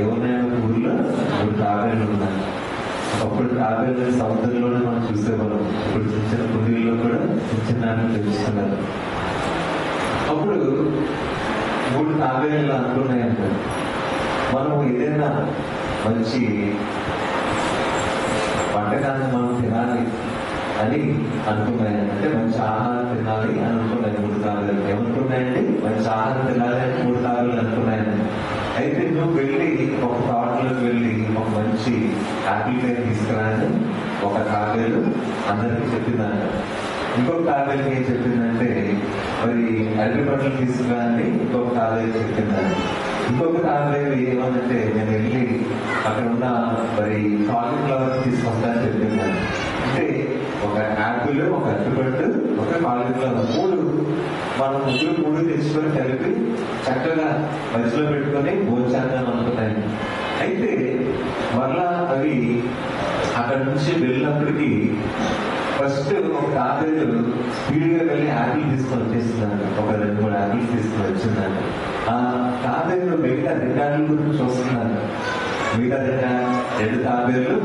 A: ఎవరైనా ఊర్లో 3 తాబేళ్లు ఉన్నాయి. అప్పుడు తాబేళ్లు సముద్రంలోనే మనం చూసేవాళ్ళం. ఇప్పుడు చిన్న కుండీల్లో కూడా చిన్న తెలుస్తున్నారు. అప్పుడు 3 తాబేళ్లు అనుకున్నాయంట, మనం ఏదైనా మంచి వంటకాన్ని మనం తినాలి అని అనుకున్నాయి. అంటే మంచి ఆహారం తినాలి అని అనుకున్నాయి 3 తాబేళ్లు. ఏమనుకున్నాయండి? మంచి ఆహారం తినాలి అని 3 తాబేళ్లు అనుకున్నాయండి. అయితే నువ్వు వెళ్ళి ఒక తోటలోకి వెళ్ళి ఒక మంచి యాపిల్ కాయ తీసుకురాని ఒక తాబేలు అందరికీ చెప్పిందంట. ఇంకొక తాబేలు ఏం చెప్పిందంటే మరి అరటి పంటలు తీసుకురాని ఇంకొక తాబేలు చెప్పిందండి. ఇంకొక తాబేలు ఏమనంటే నేను వెళ్ళి అక్కడ ఉన్న మరి కాలీఫ్లవర్ తీసుకొస్తానని చెప్పిందండి. అంటే ఒక యాపిల్, ఒక అరటిపండు, ఒక కాలీఫ్లవర్ 3 మనం ముగ్గురు తెచ్చుకొని కలిపి చక్కగా మధ్యలో పెట్టుకొని భోజనం అనుకున్నాయి. అయితే మళ్ళా అవి అక్కడ నుంచి వెళ్ళినప్పటికీ ఫస్ట్ ఒక తాబేలు స్పీడ్ గా వెళ్ళి యాపిల్ తీసుకొని వచ్చేస్తున్నాను, ఒక 2-3 యాపిల్స్ తీసుకొని వచ్చిందండి. ఆ తాబేలు మిగతా 2 యాపిల్ గురించి చూస్తున్నాను. మిగతా 2 తాబేలు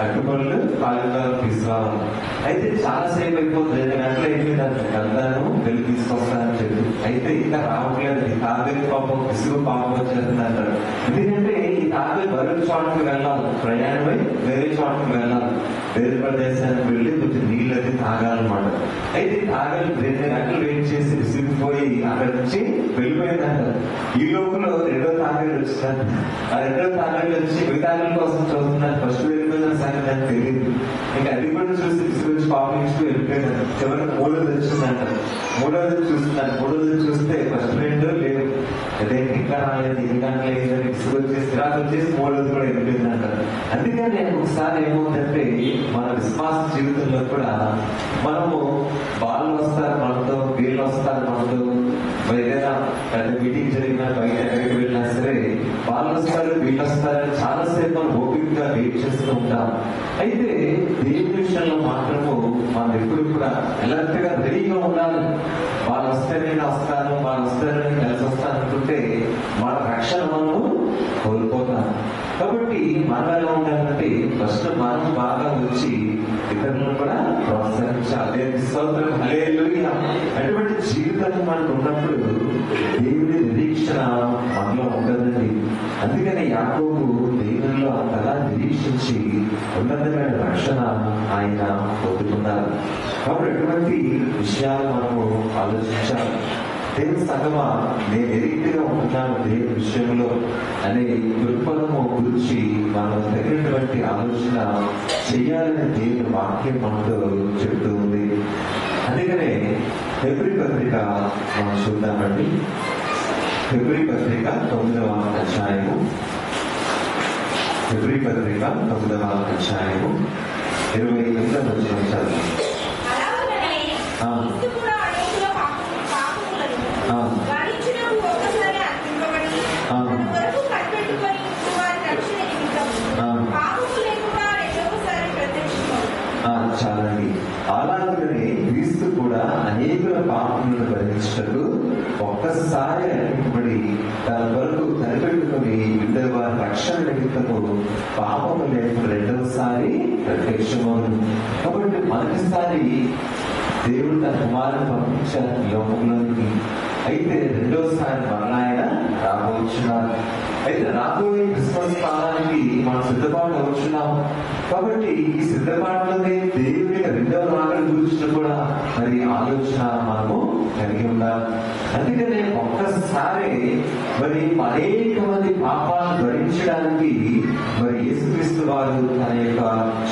A: అట్టుపళ్ళు కాలుగాలు తీసుకురావాలి. అయితే చాలాసేపు అయిపోతుంది, 2 గంటలు అయిపోయిందంట. వెళ్తాను వెళ్ళి తీసుకొస్తానని చెప్పి అయితే ఇంకా రావట్లేదు. ఈ తాబేలు పాపం విసుగు పాపం వచ్చేస్తుందంటారు. ఎందుకంటే ఈ తాబేలు వేరే చోటకి వెళ్ళాలి, ప్రయాణమై వేరే చోటకి వెళ్ళాలి, వేరే ప్రదేశానికి వెళ్ళి కొంచెం నీళ్ళు అది తాగాలన్నమాట. అయితే తాబేలు 2 గంటలు వెయిట్ చేసి విసిగిపోయి అక్కడి నుంచి వెళ్ళిపోయిందంట. ఈ లోపల 2వ తాబేలు వచ్చిందంట. ఆ 2వ తాబేలు వచ్చి మిగతాల కోసం చూస్తున్నాను. ఫస్ట్ వెళ్ళిపోయిన సంగతి నాకు తెలియదు. ఇంకా అది కూడా చూసి విసిగి పాపం ఇస్తూ వెళ్ళిపోయిందంట. చివరికి 3వది వచ్చిందంట. 3వది చూస్తున్నాను. 3వది చూస్తే ఫస్ట్ 2 లేవు, అదే ఇంకా రాలేదు, ఇంకా లేదు, విసుగు వచ్చేసి రాత్రి వచ్చేసి 3వది కూడా వెళ్ళిపోయిందంట. అందుకని ఒకసారి ఏమవుతుందంటే మన విశ్వాస జీవితంలో కూడా మనము వాళ్ళు వస్తారు మనతో, వీళ్ళు వస్తారు మనతో, ఏదైనా పెద్ద మీటింగ్ జరిగినా బయట ఎక్కడికి వెళ్ళినా సరే వాళ్ళు వస్తారు వీళ్ళు వస్తారని చాలాసేపు మనం ఓపికగా వెయిట్ చేస్తూ ఉంటాం. అయితే దేవుని విషయంలో మాత్రము మనం ఎప్పుడు కూడా ఎలర్ట్ గా రెడీగా ఉండాలి. వాళ్ళు వస్తే నేను వస్తాను, వాళ్ళు వస్తారని కలిసి వస్తాను అనుకుంటే మన రక్షణ మనము కోల్పోతాం. కాబట్టి మనం ఎలా ఉండాలంటే ఫస్ట్ మనం బాగా వచ్చి ఇతరులను కూడా ప్రోత్సహించాలి. స్తోత్రం, హల్లెలూయా. అటువంటి జీవితం మనకు ఉన్నప్పుడు దేవుని నిరీక్షణ మనలో ఉండదండి. అందుకని యాకోబు దేవునిలో అంతగా నిరీక్షించి ఉన్నతమైన రక్షణ ఆయన పొందుకున్నారు. కాబట్టి అటువంటి విషయాలు మనము ఆలోచించాలి. దేవుని సంగమా, నేను ఏ రీతిగా ఉంటున్నాను దేవుని విషయంలో అనే దృక్పథము గురించి మనం తగినటువంటి ఆలోచన చేయాలని దేవుని వాక్యం మనతో చెప్తూ ఉంది. అందుకనే హెబ్రీ పత్రిక మనం చూద్దామండి. హెబ్రీ పత్రిక 9వ అధ్యాయము, హెబ్రీ పత్రిక 9వ అధ్యాయము 28వ వచనం చదువు. చాలండి. అలాగనే క్రీస్తు కూడా అనేకుల పాపములను భరించుటకు ఒక్కసారి అర్పింపబడి తన వరకు కనిపెట్టుకుని విడుదల వారి రక్షణ నిమిత్తము పాపము లేకుండా 2వసారి ప్రత్యక్షమవును. కాబట్టి మొదటిసారి దేవుడు తన కుమారుని పంపించారు లోకంలోనికి. అయితే 2వసారి మరలా ఆయన రాబోతున్నారు. అయితే రాబోయే క్రిస్మస్ కాలానికి మనం సిద్ధపాటు అవుతున్నాం. కాబట్టి ఈ సిద్ధపాటులోనే దేవుని 2వ రాకడ గురించి కూడా మరి ఆలోచన మనము కలిగి ఉండాలి. అందుకనే ఒక్కసారి మరి అనేక మంది పాపాలను భరించడానికి మరి యేసుక్రీస్తు వారు తన యొక్క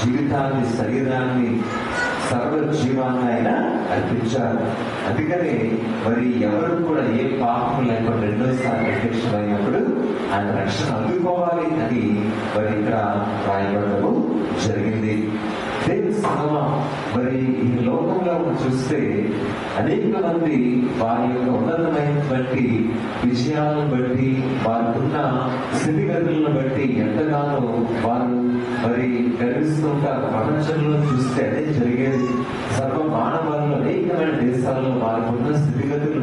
A: జీవితాన్ని, శరీరాన్ని, సర్వ జీవాన్ని ఆయన అర్పించారు. అందుకనే మరి ఎవరు కూడా ఏ పాపం లేకుండా 2వసారి ప్రత్యక్షమైనప్పుడు ఆయన రక్షణ అందుకోవాలి అని మరి ఇక్కడ రాయబడము జరిగింది. దేవుని సంగమా, మరి ఈ లోకంలో చూస్తే అనేక మంది వారి యొక్క ఉన్నతమైనటువంటి విషయాలను బట్టి, వారికున్న స్థితిగతులను బట్టి ఎంతగానో వారు మరి గర్విస్తుంటారు. ప్రపంచంలో చూస్తే అదే జరిగేది. సర్వ మానవాళిలో అనేకమైన దేశాల్లో వారికున్న స్థితిగతులు,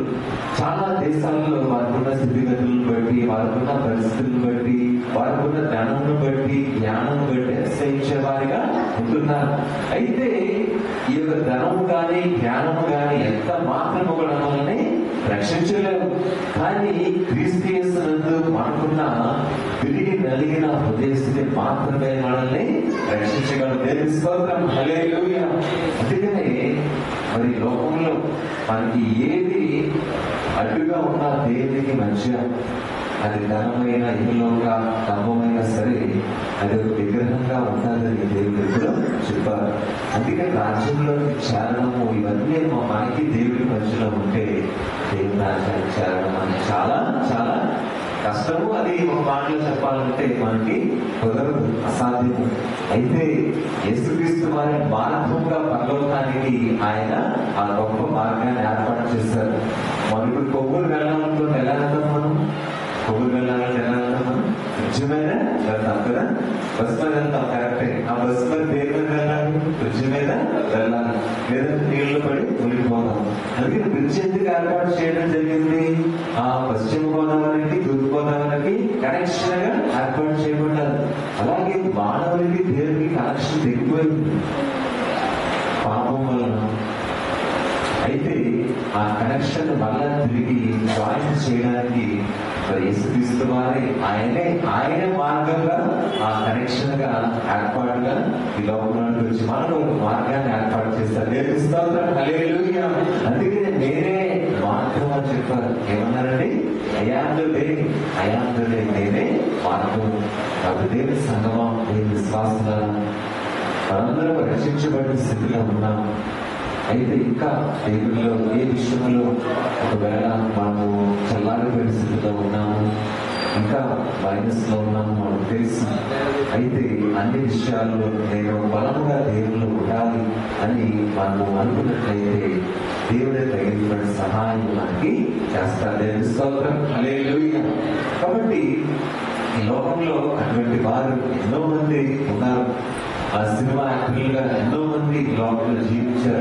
A: చాలా దేశాల్లో వారికున్న స్థితిగతులను బట్టి, వారికున్న పరిస్థితులను బట్టి, వారికున్న జ్ఞానం బట్టి, జ్ఞానం బట్టి అసహించే వారిగా ఉంటున్నారు. అయితే ఈ యొక్క ధనము కానీ జ్ఞానము కానీ ఎంత మాత్రము కూడా మనల్ని రక్షించలేవు. కానీ క్రీస్తు యేసునందు మనకున్న విరిగి నలిగిన హృదయస్థితి మాత్రమే మనల్ని రక్షించగలదు. దేవుని స్తోత్రం, హల్లెలూయా. అందుకనే మరి లోకంలో మనకి ఏది అడ్డుగా ఉన్నా దేవునికి మంచిగా, అది ధనమైన, ఇల్లులోక, డబ్బమైన సరే అది ఒక విగ్రహంగా ఉండాలని దేవుడు ఎప్పుడూ చెప్పారు. అందుకని రాజ్యంలో చేరడము ఇవన్నీ మనకి దేవుడి మధ్యలో ఉంటే దేవుని రాజ్యానికి చేరడం అనేది చాలా చాలా కష్టము. అది ఒక మాటలో చెప్పాలంటే మనకి కుదరదు, అసాధ్యము. అయితే యేసుక్రీస్తు వారి మార్గంగా పరలోకానికి ఆయన ఆ గొప్ప మార్గాన్ని ఏర్పాటు చేశారు. మనం ఇప్పుడు కొవ్వూరు వెళ్ళాలనుకుంటే ఎలా వెళ్తాం? మనం కొవ్వూరు వెళ్ళాలంటే ఎలా వెళ్తాం? మనం బ్రిడ్జ్ మీద వెళ్తాం కదా, బస్ మీద వెళ్తాం కరెక్టే. ఆ బస్ మీద దేని మీద వెళ్ళాలి? బ్రిడ్జ్ మీద వెళ్ళాలి, లేదంటే నీళ్లు పడి మునిగిపోతాం. అందుకే బ్రిడ్జ్ ఎందుకు ఏర్పాటు చేయడం జరిగింది? ఆ పశ్చిమ గోదావరికి తూర్పు గోదావరికి కనెక్షన్ గా ఏర్పాటు చేయబడ్డారు. అలాగే మానవునికి దేవునికి కనెక్షన్ తెగిపోయింది పాపం వలన. అయితే ఆ కనెక్షన్ మళ్ళా తిరిగి జాయిన్ చేయడానికి మరి యేసుక్రీస్తు వారే ఆయన మార్గంగా ఆ కనెక్షన్ గా ఏర్పాటుగా ఈ లోకంలోకి వచ్చి మనకు ఒక మార్గాన్ని ఏర్పాటు చేస్తారు. హల్లెలూయా. అందుకే నేనే మార్గం అని చెప్పారు. ఏమన్నారండి? అయాందుడే నేనే మార్గం. కాబట్టి దేవుని సంగమా, దేవుని విశ్వాసాల మనందరం రక్షించబడిన స్థితిలో ఉన్నాం. అయితే ఇంకా దేవునిలో ఏ విషయంలో ఒకవేళ మనము చల్లారిపోయిన స్థితిలో ఉన్నాము, ఇంకా మైనస్ లో ఉన్నాము మనకు తెలుసు. అయితే అన్ని విషయాల్లో నేను బలముగా దేవునిలో ఉండాలి అని మనము అనుకున్నట్లయితే దేవుడే తగిన సహాయం మనకి చేస్తారు. దేవుని స్తోత్రం. హల్లెలూయా. కాబట్టి ఈ లోకంలో అటువంటి వారు ఎంతో మంది ఉన్నారు. ఆ సినిమా యాక్టర్లుగా ఎంతో మంది లోకంలో జీవించారు.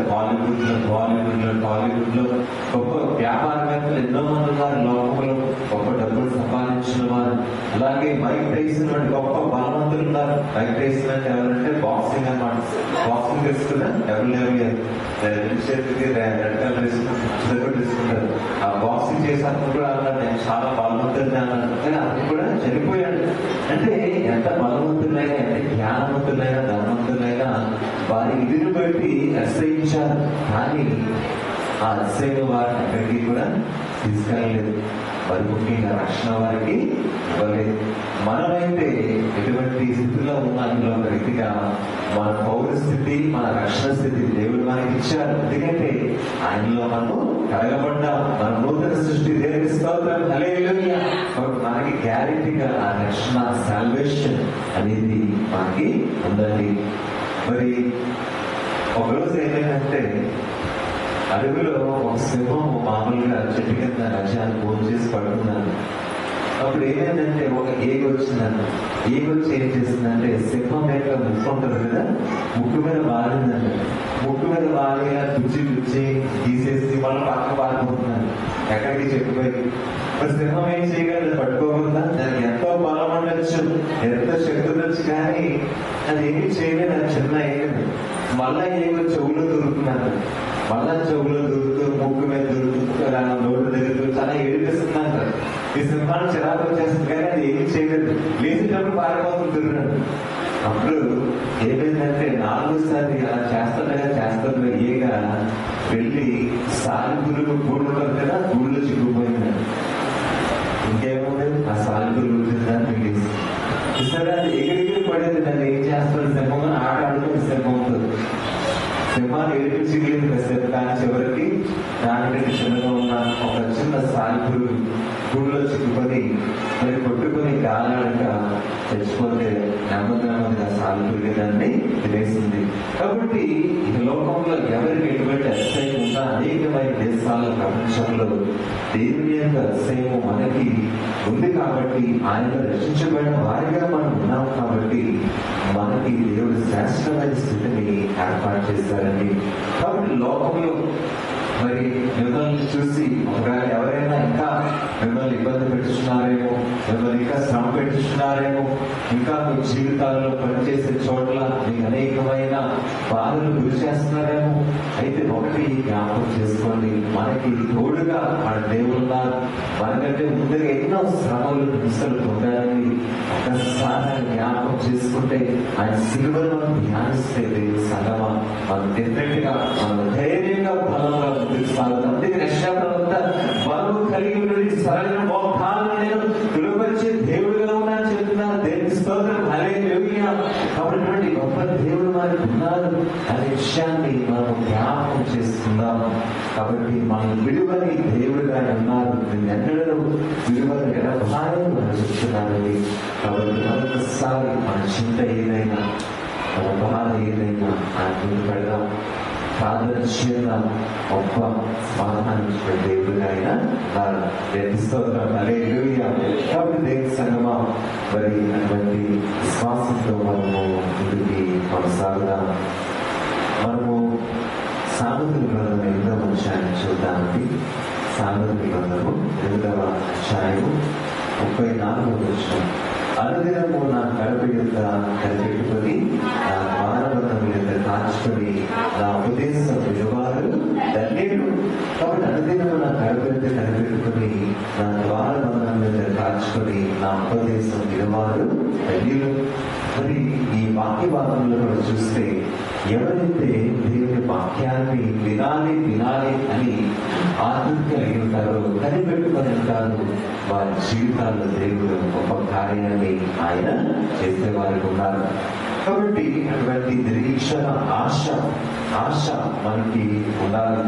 A: టాలీవుడ్ లో గొప్ప వ్యాపారవేత్తలు ఎంతో మంది ఉన్నారు. లోకంలో గొప్ప డబ్బులు సంపాదించిన వారు. అలాగే మైక్ టైసన్ వంటి గొప్ప బలవంతులు ఉన్నారు. మైక్ టైసన్ అంటే ఎవరంటే బాక్సింగ్ అన్నమాట. బాక్సింగ్ తెలుసుకున్నా ఎవరు లేవు, తీసుకుంటారు. ఆ బాక్సింగ్ చేసినప్పుడు కూడా అన్నారు నేను చాలా బలవంతుడిని అన్నాను, కానీ అది కూడా చనిపోయాడు. అంటే ఎంత బలవంతులైనా, ఎంత జ్ఞానవంతులైనా, ధనవంతులైనా వారి ఇదిని బట్టి అసహించారు. కానీ ఆ అసహ్యం వారిని ఎక్కడికి కూడా తీసుకెళ్ళలేదు. మరి ముఖ్యంగా రక్షణ వారికి ఇవ్వలేదు. మనమైతే ఎటువంటి స్థితిలో ఉన్నాలో ఒక రీతిగా మన పౌర స్థితి, మన రక్షణ స్థితి దేవుడు మనకి ఇచ్చారు. ఎందుకంటే ఆయనలో మనము కడగబడ్డాం. మన నూతన సృష్టి దేవుని స్తోత్రం. హల్లెలూయా. మనకి గ్యారెంటీగా ఆ రక్షణ, సాల్వేషన్ అనేది మనకి ఉందండి. మరి ఒకరోజు ఏమైందంటే అడవిలో ఒక సింహం మామూలుగా చెట్టు కింద లక్ష్యాన్ని ఫోన్ చేసి పడుతున్నాను. అప్పుడు ఏమైందంటే ఒక ఏగ వచ్చిందంట. ఏగ వచ్చి ఏం చేసిందంటే సింహం యొక్క ముక్కు ఉంటుంది కదా, ముక్కు మీద వాడిందంట. ముక్కు మీద వాడిగా గుచ్చి తీసేసి మళ్ళీ పక్క పారిపోతున్నాను ఎక్కడికి చెప్పిపోయి. మరి సింహం ఏం చేయగలదు? పట్టుకోకుండా దానికి ఎంతో బలం ఉండొచ్చు, ఎంతో శక్తి ఉండొచ్చు, కానీ అది ఏమి చేయలేదు. అది చిన్న ఏగదు. మళ్ళా ఏగో చెవులో దొరుకుతున్నాను, మళ్ళా చెవులో దొరుకుతూ ముక్కు మీద దొరుకుతూ నోటు దగ్గర చాలా ఏడిపిస్తున్నాను. ఈ సింహాన్ని చిరాకు వచ్చేస్తుంది, కానీ అది ఏమి చేయలేదు. లేచేటప్పుడు పారిపోతున్నాడు. అప్పుడు ఏమైందంటే 4సారి అలా చేస్తుండగా ఏగ వెళ్ళి సాలిపురుగు గూడు కదా, గూడులో చిక్కుపోయిందండి. ఇంకేముంది? ఆ సాలిపురుగు వచ్చిందని మిగిలింది. సరే అది ఎగిరి పడేది. దాన్ని ఏం చేస్తాడు? సింహం ఆట ఆడుతుంది సింహంతో. సింహాన్ని ఏడిపించగలిగింది కాసేపు, కానీ చివరికి దానికంటే చిన్నగా ఉన్న ఒక చిన్న సాలిపురుగు గూడులో చిక్కుకొని మరి కొట్టుకొని గాలాడక చచ్చిపోతే నెమ్మదిగా సాలిపురుగు దాన్ని తినేసింది. కాబట్టి ఈ లోకంలో ఎవరికి ఎటువంటి అతిశయం ఉన్నా అనేకమైన దేశాల ప్రపంచంలో దేవుని యొక్క అతిశయం మనకి ఉంది. కాబట్టి ఆయన రక్షించబడిన వారిగా మనం ఉన్నాం. కాబట్టి మనకి దేవుడు శ్రేష్టమైన స్థితిని ఏర్పాటు చేశారండి. కాబట్టి లోకంలో మరి మిమ్మల్ని చూసి ఒకవేళ ఎవరైనా ఇంకా మిమ్మల్ని ఇబ్బంది పెట్టుతున్నారేమో, మిమ్మల్ని ఇంకా శ్రమ పెట్టుతున్నారేమో, ఇంకా మీ జీవితాల్లో పనిచేసే చోట్ల మీకు అనేకమైన బాధలు గురి చేస్తున్నారేమో, అయితే ఒకటి జ్ఞాపకం చేసుకోండి, మనకి తోడుగా మన దేవుడున్నారు. మనకంటే ముందుగా ఎన్నో శ్రమలు, హింసలు పొందాలని ఒక్కసారి జ్ఞాపకం చేసుకుంటే, ఆయన సిలువను మనం ధ్యానిస్తే దేవుని సంగమా మనం డెఫినెట్ గా మనం ధైర్యంగా బలంగా ముందుకు సాగుతాం. అందుకే యెషయా ప్రవక్త బలము కలిగి ఉన్నది సరైన మోకాలను నేను దులుపరిచే దేవుడుగా ఉన్నాను చెప్తున్నారు. దేవుని స్తోత్రం. హల్లెలూయా. కాబట్టి గొప్ప దేవుడు మనకు ఉన్నారు అనే విషయాన్ని మనం జ్ఞాపకం చేసుకుందాం. కాబట్టి మనం విలువని దేవుడుగా ఉన్నారు, ఎన్నడూ విలువని ఎడబాయని మనం చెప్తున్నారండి. కాబట్టి మరొకసారి మన చింత ఏదైనా, మన బాధ ఏదైనా ఆయన ముందు పెడదాం, ప్రార్థన చేద్దాం. గొప్ప సమాధానించిన దేవుడుగా ఆయన ఉన్నారు. స్తోత్రం. హల్లెలూయా. కాబట్టి దేవుని సంగమా మరి అటువంటి విశ్వాసంతో మనము ముందుకి కొనసాగుదాం. మనము సామెతల గ్రంథం 8వ అధ్యాయం చూద్దామండి. సామెతల గ్రంథము 8వ అధ్యాయము 34వ వచనం. అనుదినము నా కడప యొక్క కనిపెట్టుకొని నా ద్వారబంధం యొక్క కాచుకొని నా ఉపదేశం విలువారు ధన్యుడు. కాబట్టి అనుదినము నా కడప యొక్క కనిపెట్టుకొని నా ద్వారబంధం యొక్క కాచుకొని నా ఉపదేశం విలువారు ధన్యుడు. మరి ఈ వాక్య భాగంలో కూడా చూస్తే ఎవరైతే దేవుని వాక్యాన్ని వినాలి అని ఆసక్తి కలిగి ఉంటారో, కనిపెట్టుకొని ఉంటారో, వారి జీవితాల్లో దేవుడు గొప్ప కార్యాన్ని ఆయన చేసేవారికి ఉన్నారు. కాబట్టి అటువంటి నిరీక్షణ ఆశ మనకి ఉండాలి.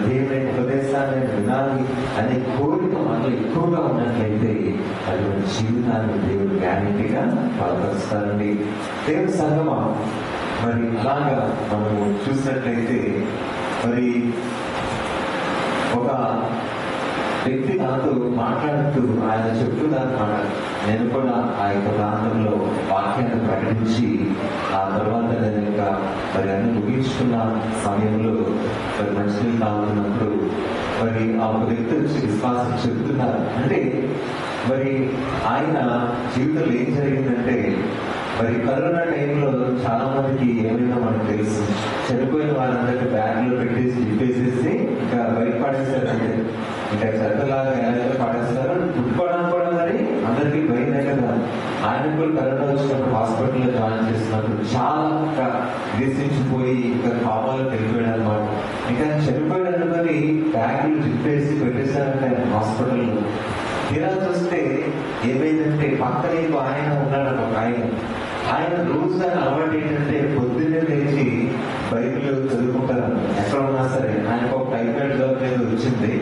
A: దేవుని ఉపదేశాన్ని వినాలి అనే కోరిక మనలో ఎక్కువగా ఉన్నట్లయితే అటువంటి జీవితాన్ని దేవుడు గ్యారెంటీగా బలపరుస్తారండి. దేవుని సంగమా, మరి అలాగా మనము చూసినట్లయితే మరి ఒక వ్యక్తి నాతో మాట్లాడుతూ ఆయన చెప్తున్నమాట, నేను కూడా ఆ యొక్క ప్రాంతంలో వాక్యాన్ని ప్రకటించి ఆ తర్వాత నేను ఇంకా మరి అన్ని ముగించుకున్న సమయంలో మరి మంచినీళ్ళు తాగుతున్నప్పుడు మరి ఆ ఒక వ్యక్తి వచ్చి విశ్వాసం చెప్తున్నారు. అంటే మరి ఆయన జీవితంలో ఏం జరిగిందంటే, మరి కరోనా టైంలో చాలా మందికి ఏమైనా మనకు తెలుసు, చనిపోయిన వాళ్ళందరికీ బ్యాగ్ లో పెట్టేసి తిప్పేసేసి ఇంకా బయట పడేస్తారంటే, ఇంకా చెత్తలాగా ఎలా పడేస్తారు, పుట్టుకోవడానికి కూడా మరి అందరికీ భయమే కదా. ఆయన కూడా కరోనా వచ్చినప్పుడు హాస్పిటల్లో జాయిన్ చేసినప్పుడు చాలా దేశించిపోయి ఇంకా కావాలని వెళ్ళిపోయాడు అనమాట. ఇంకా చనిపోయాడు మరి బ్యాగులు తిప్పేసి పెట్టేశారంటే ఆయన హాస్పిటల్లో. తీరా చూస్తే ఏమైందంటే పక్కనే ఆయన ఉన్నాడు ఒక ఆయన రోజు ఆయన అలవాటు ఏంటంటే పొద్దున్నే లేచి బైబిల్ చదువుకుంటారు. ఎక్కడ ఉన్నా సరే ఆయనకు ఒక టైఫాయిడ్ జబ్బు మీద వచ్చింది.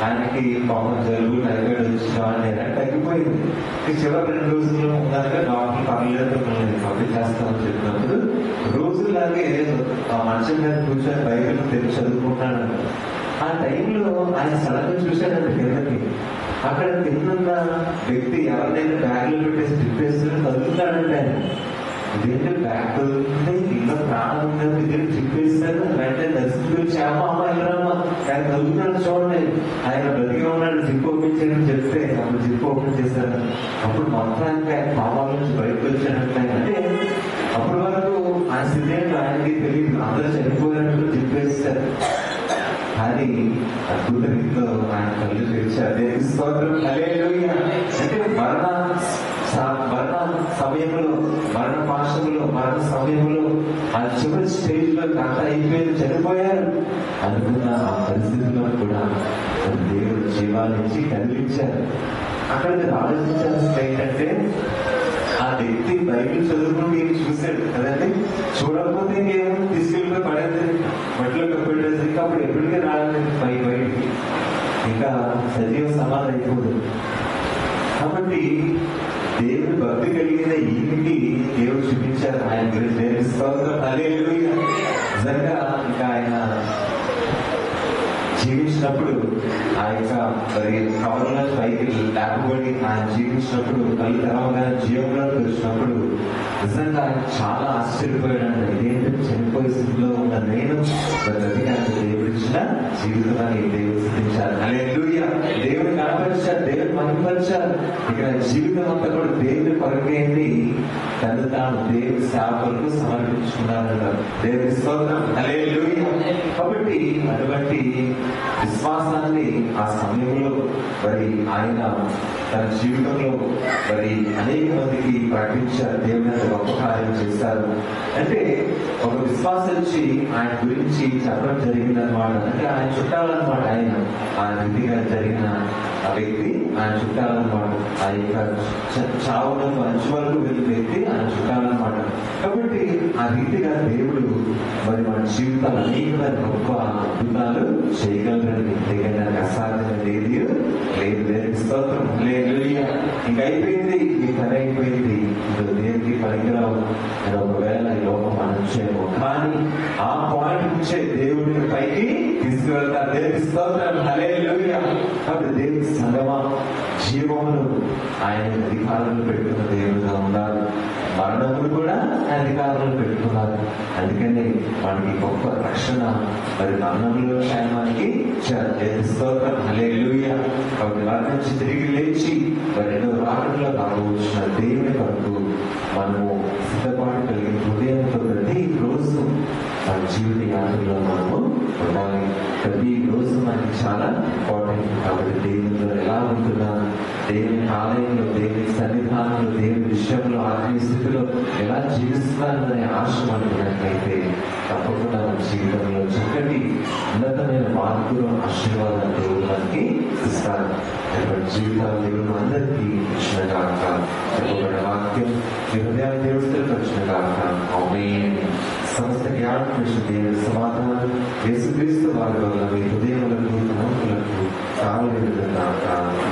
A: ఆయనకి పాపం జలుబు టైఫాయిడ్ వచ్చిన తగ్గిపోయింది. చివరి 2 రోజుల్లో ఉన్నాక డాక్టర్ పర్లేదు పంపిణీ చేస్తామని చెప్పినప్పుడు రోజులాగే ఆ మంచం మీద కూర్చొని బైబిల్ తెరిచి చదువుకుంటాడు. ఆ టైంలో ఆయన సడన్గా చూశాడంటే కిందకి, అక్కడ కింద వ్యక్తి ఎవరినైనా బ్యాగ్ లో పెట్టేసి తిప్పేస్తున్నా చదువుతాడంటే ఆయన. ఇదేంటి బ్యాగ్ చదువుతుంటే ఇంట్లో ప్రాణం ఉందని ఇద్దరు తిప్పేస్తారు. వెంటనే దర్శనం గురించి అమ్మ వెళ్ళరామా ఆయన చదువుతున్నాడు చూడండి, ఆయన బ్రతిగా ఉన్నాడు, జిప్ ఓపెన్ చేయడం చెప్తే అప్పుడు జిప్ ఓపెన్ చేశారు. అప్పుడు మొత్తానికి ఆయన కావాల నుంచి బయటకు వచ్చాడంటే, అంటే అప్పటి వరకు ఆయన స్థితి ఏంటో ఆయనకి తెలియదు, అందరూ చనిపోయినట్టు చెప్పేస్తారు. కానీ అద్భుత రీతిలో ఆయన కళ్ళు తెరిచారు. అంటే మరణ సమయంలో, మరణ పాశంలో, మరణ సమయంలో ఆ చివరి స్టేజ్ లో అంత అయిపోయింది, చనిపోయారు అనుకున్న ఆ పరిస్థితిలో కూడా దేవుడు జీవాన్నిచ్చి కదిలించారు. అక్కడ మీరు ఆలోచించాల్సింది ఏంటంటే, ఆ వ్యక్తి బైబిల్ చదువుకుంటూ ఏమి చూశాడు కదండి, చూడకపోతే ఇంకేమో తీసుకెళ్ళిపోయి పడేది మట్లో కప్పెట్టేసి ఇంకా అప్పుడు ఎప్పటికీ రాలేదు బయటికి, ఇంకా సజీవ సమాధి అయిపోదు. కాబట్టి దేవుడు భక్తి కలిగిన ఈయనకి దేవుడు చూపించారు ఆయన గురించి. నిజంగా ఇంకా ఆయన జీవించినప్పుడు ఆ యొక్క మరి కవర్లో పైకి లేకపోయి ఆయన జీవించినప్పుడు కళ్ళు తెరవగానే జీవంలో వచ్చినప్పుడు నిజంగా ఆయన చాలా ఆశ్చర్యపోయాడు. ఇదేంటి చనిపోయే స్థితిలో ఉన్న నేను బ్రతికానికి దేవుడు ఇచ్చిన జీవితాన్ని దేవుడు సిద్ధించారు. హల్లెలూయా. దేవుడు కనపరిచారు, దేవుడు మహిమపరిచారు. ఇక్కడ జీవితం అంతా కూడా దేవుడి కొరకేంది, తను తాను దేవుడి సేవకులకు సమర్పించుకున్నారన్నారు. దేవుడి స్తోత్రం. హల్లెలూయా. కాబట్టి అటువంటి విశ్వాసాన్ని ఆ సమయంలో మరి ఆయన తన జీవితంలో మరి అనేక మందికి ప్రకటించారు. దేవుని గొప్ప కార్యం చేశారు. అంటే ఒక విశ్వాసం వచ్చి ఆయన గురించి చెప్పడం జరిగిందనమాట. అంటే ఆయన చుట్టాలన్నమాట. ఆయన రీతిగా జరిగిన ఆ వ్యక్తి ఆయన చుట్టాలన్నమాట. ఆ యొక్క చావులకు అంచు వరకు వెళ్ళిన వ్యక్తి ఆయన చుట్టాలన్నమాట. కాబట్టి ఆ రీతిగా దేవుడు మరి మన జీవితాలు అనేకమైన గొప్ప అద్భుతాలు చేయగలరని, చేయగలడానికి అసాధ్యమైన ఏది లేదు. దేవుని స్తోత్రం. హల్లెలూయా. ఇంకా అయిపోయింది, ఈ పని అయిపోయింది, ఇప్పుడు దేవుడికి పనికిరావు అని ఒకవేళ ఈ లోకం అనుచేమో, కానీ ఆ పాయింట్ నుంచే దేవుడిని పైకి తీసుకువెళ్తారు. దేవుని స్తోత్రం. హల్లెలూయా. కాబట్టి దేవుని సంగమా జీవమును ఆయన అధికారంలో పెట్టుకున్న దేవుడుగా ఉన్నారు. మరణములు కూడా అధికారంలో పెట్టుకున్నారు. అందుకని మనకి గొప్ప రక్షణ మరి మరణంలో క్షేమానికి స్తోత్రం, హల్లెలూయా. కాబట్టి వారి నుంచి తిరిగి లేచి మరి ఎన్నో రాకడలో రాబోతున్న దేవుని కొరకు మనము సిద్ధపాటు కలిగిన హృదయంతో ప్రతి రోజు మన జీవిత యాత్రలో మనము ఉండాలి. ప్రతి రోజు మనకి చాలా ఇంపార్టెంట్. కాబట్టి దేవునిలో ఎలా ఉంటున్నాను, దేవుని ఆలయంలో, దేవుని సన్నిధానంలో, దేవుని విషయంలో, ఆత్మీయ స్థితిలో ఎలా జీవిస్తున్నాను అనే ఆశ మనకున్నట్లయితే తప్పకుండా మన జీవితంలో చక్కటి ఉన్నతమైన మార్పులు, ఆశీర్వాదాలు దేవుడు మనకి ఇస్తారు. జీవితాలు దేవుడు అందరికీ ఇచ్చిన కాక చెప్పబడిన వాక్యం మీ హృదయాన్ని దేవుడితో వచ్చిన కాక ఆమేన్. సమస్త జ్ఞానం దేవుని సమాధానం యేసుక్రీస్తు వారి వల్ల మీ హృదయములకు, మనసులకు కావాలి కాక.